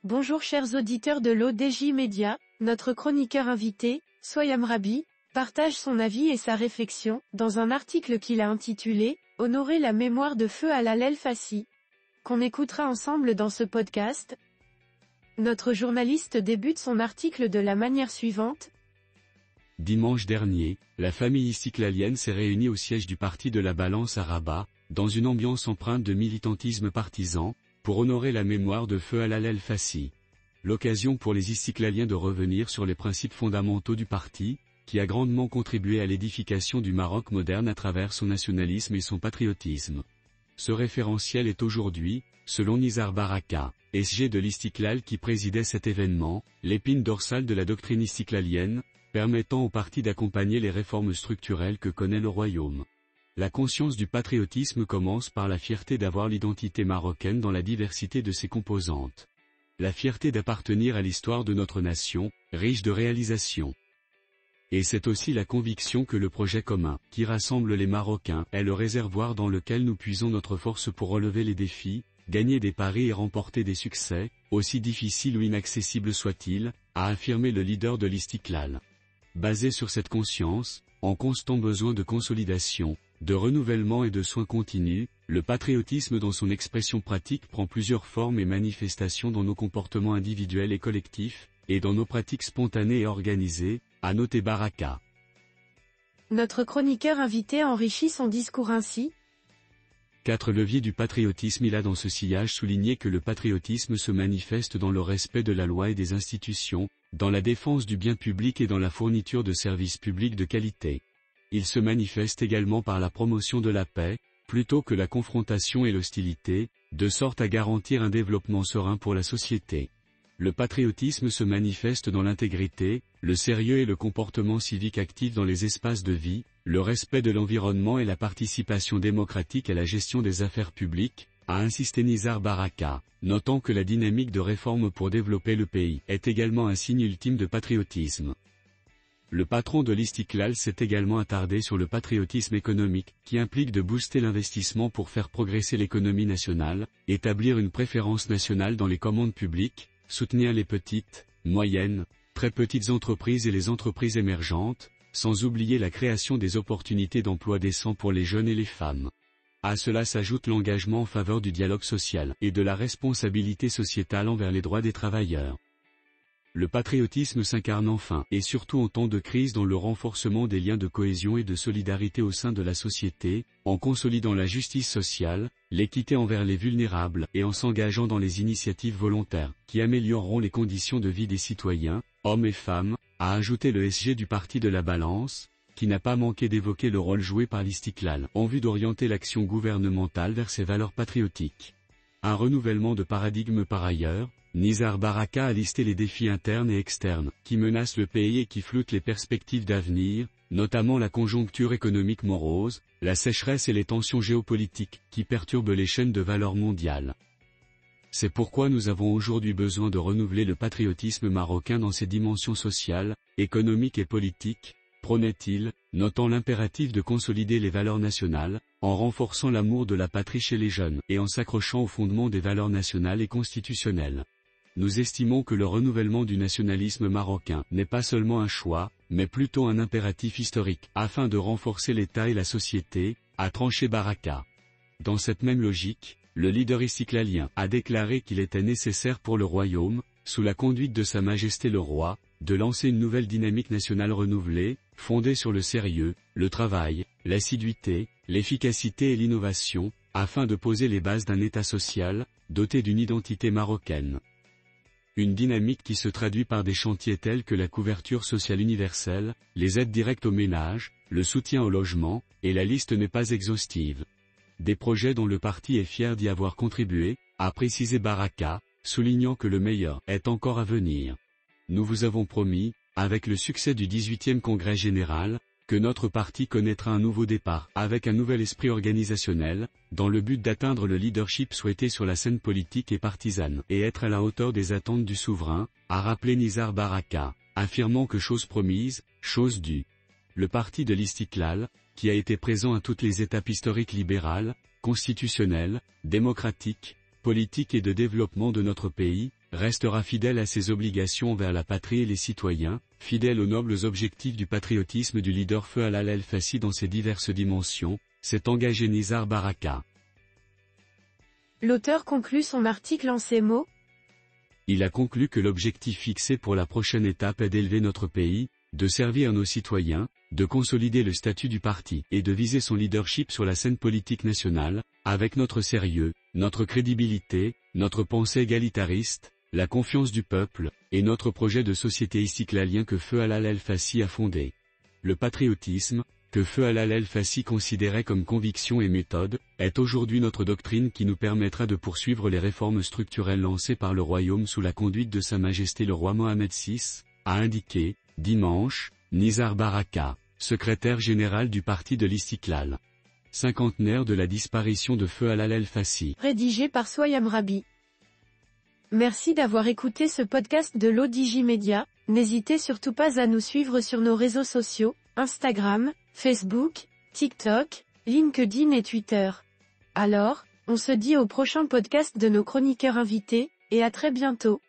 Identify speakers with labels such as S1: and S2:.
S1: Bonjour chers auditeurs de l'ODJ Média, notre chroniqueur invité, Soyam Rabi, partage son avis et sa réflexion, dans un article qu'il a intitulé « Honorer la mémoire de Feu Alal El Fassi », qu'on écoutera ensemble dans ce podcast. Notre journaliste débute son article de la manière suivante.
S2: Dimanche dernier, la famille istiklalienne s'est réunie au siège du Parti de la Balance à Rabat, dans une ambiance empreinte de militantisme partisan, pour honorer la mémoire de Feu Alal El Fassi. L'occasion pour les istiklaliens de revenir sur les principes fondamentaux du parti, qui a grandement contribué à l'édification du Maroc moderne à travers son nationalisme et son patriotisme. Ce référentiel est aujourd'hui, selon Nizar Baraka, SG de l'Istiklal qui présidait cet événement, l'épine dorsale de la doctrine istiklalienne, permettant au parti d'accompagner les réformes structurelles que connaît le royaume. La conscience du patriotisme commence par la fierté d'avoir l'identité marocaine dans la diversité de ses composantes. La fierté d'appartenir à l'histoire de notre nation, riche de réalisations. Et c'est aussi la conviction que le projet commun, qui rassemble les Marocains, est le réservoir dans lequel nous puisons notre force pour relever les défis, gagner des paris et remporter des succès, aussi difficiles ou inaccessibles soient-ils, a affirmé le leader de l'Istiklal. Basé sur cette conscience, en constant besoin de consolidation, de renouvellement et de soins continus, le patriotisme dans son expression pratique prend plusieurs formes et manifestations dans nos comportements individuels et collectifs, et dans nos pratiques spontanées et organisées, a noté Baraka.
S1: Notre chroniqueur invité enrichit son discours ainsi.
S2: 4 leviers du patriotisme. Il a dans ce sillage souligné que le patriotisme se manifeste dans le respect de la loi et des institutions, dans la défense du bien public et dans la fourniture de services publics de qualité. Il se manifeste également par la promotion de la paix, plutôt que la confrontation et l'hostilité, de sorte à garantir un développement serein pour la société. Le patriotisme se manifeste dans l'intégrité, le sérieux et le comportement civique actif dans les espaces de vie, le respect de l'environnement et la participation démocratique à la gestion des affaires publiques, a insisté Nizar Baraka, notant que la dynamique de réforme pour développer le pays est également un signe ultime de patriotisme. Le patron de l'Istiklal s'est également attardé sur le patriotisme économique, qui implique de booster l'investissement pour faire progresser l'économie nationale, établir une préférence nationale dans les commandes publiques, soutenir les petites, moyennes, très petites entreprises et les entreprises émergentes, sans oublier la création des opportunités d'emploi décents pour les jeunes et les femmes. À cela s'ajoute l'engagement en faveur du dialogue social et de la responsabilité sociétale envers les droits des travailleurs. Le patriotisme s'incarne enfin, et surtout en temps de crise dans le renforcement des liens de cohésion et de solidarité au sein de la société, en consolidant la justice sociale, l'équité envers les vulnérables et en s'engageant dans les initiatives volontaires, qui amélioreront les conditions de vie des citoyens, hommes et femmes, a ajouté le SG du Parti de la Balance, qui n'a pas manqué d'évoquer le rôle joué par l'Istiklal, en vue d'orienter l'action gouvernementale vers ses valeurs patriotiques. Un renouvellement de paradigme par ailleurs, Nizar Baraka a listé les défis internes et externes, qui menacent le pays et qui floutent les perspectives d'avenir, notamment la conjoncture économique morose, la sécheresse et les tensions géopolitiques, qui perturbent les chaînes de valeur mondiales. C'est pourquoi nous avons aujourd'hui besoin de renouveler le patriotisme marocain dans ses dimensions sociales, économiques et politiques, prônait-il, notant l'impératif de consolider les valeurs nationales, en renforçant l'amour de la patrie chez les jeunes et en s'accrochant au fondement des valeurs nationales et constitutionnelles. Nous estimons que le renouvellement du nationalisme marocain n'est pas seulement un choix, mais plutôt un impératif historique, afin de renforcer l'État et la société, a tranché Baraka. Dans cette même logique, le leader istiklalien a déclaré qu'il était nécessaire pour le royaume, sous la conduite de Sa Majesté le Roi, de lancer une nouvelle dynamique nationale renouvelée, fondée sur le sérieux, le travail, l'assiduité, l'efficacité et l'innovation, afin de poser les bases d'un État social, doté d'une identité marocaine. Une dynamique qui se traduit par des chantiers tels que la couverture sociale universelle, les aides directes aux ménages, le soutien au logement, et la liste n'est pas exhaustive. Des projets dont le parti est fier d'y avoir contribué, a précisé Baraka, soulignant que le meilleur est encore à venir. Nous vous avons promis, avec le succès du 18e congrès général, que notre parti connaîtra un nouveau départ, avec un nouvel esprit organisationnel, dans le but d'atteindre le leadership souhaité sur la scène politique et partisane, et être à la hauteur des attentes du souverain, a rappelé Nizar Baraka, affirmant que chose promise, chose due. Le parti de l'Istiklal, qui a été présent à toutes les étapes historiques libérales, constitutionnelles, démocratiques, politiques et de développement de notre pays, restera fidèle à ses obligations envers la patrie et les citoyens, fidèle aux nobles objectifs du patriotisme du leader Feu Alal El-Fassi dans ses diverses dimensions, s'est engagé Nizar Baraka.
S1: L'auteur conclut son article en ces mots.
S2: Il a conclu que l'objectif fixé pour la prochaine étape est d'élever notre pays, de servir nos citoyens, de consolider le statut du parti et de viser son leadership sur la scène politique nationale, avec notre sérieux, notre crédibilité, notre pensée égalitariste, la confiance du peuple, et notre projet de société istiklalien que Feu Alal El-Fassi a fondé. Le patriotisme, que Feu Alal El-Fassi considérait comme conviction et méthode, est aujourd'hui notre doctrine qui nous permettra de poursuivre les réformes structurelles lancées par le royaume sous la conduite de Sa Majesté le roi Mohammed VI, a indiqué, dimanche, Nizar Baraka, secrétaire général du parti de l'Istiklal. Cinquantenaire de la disparition de Feu Alal El-Fassi.
S1: Rédigé par Soyam Rabi. Merci d'avoir écouté ce podcast de l'ODJ Media. N'hésitez surtout pas à nous suivre sur nos réseaux sociaux, Instagram, Facebook, TikTok, LinkedIn et Twitter. Alors, on se dit au prochain podcast de nos chroniqueurs invités, et à très bientôt.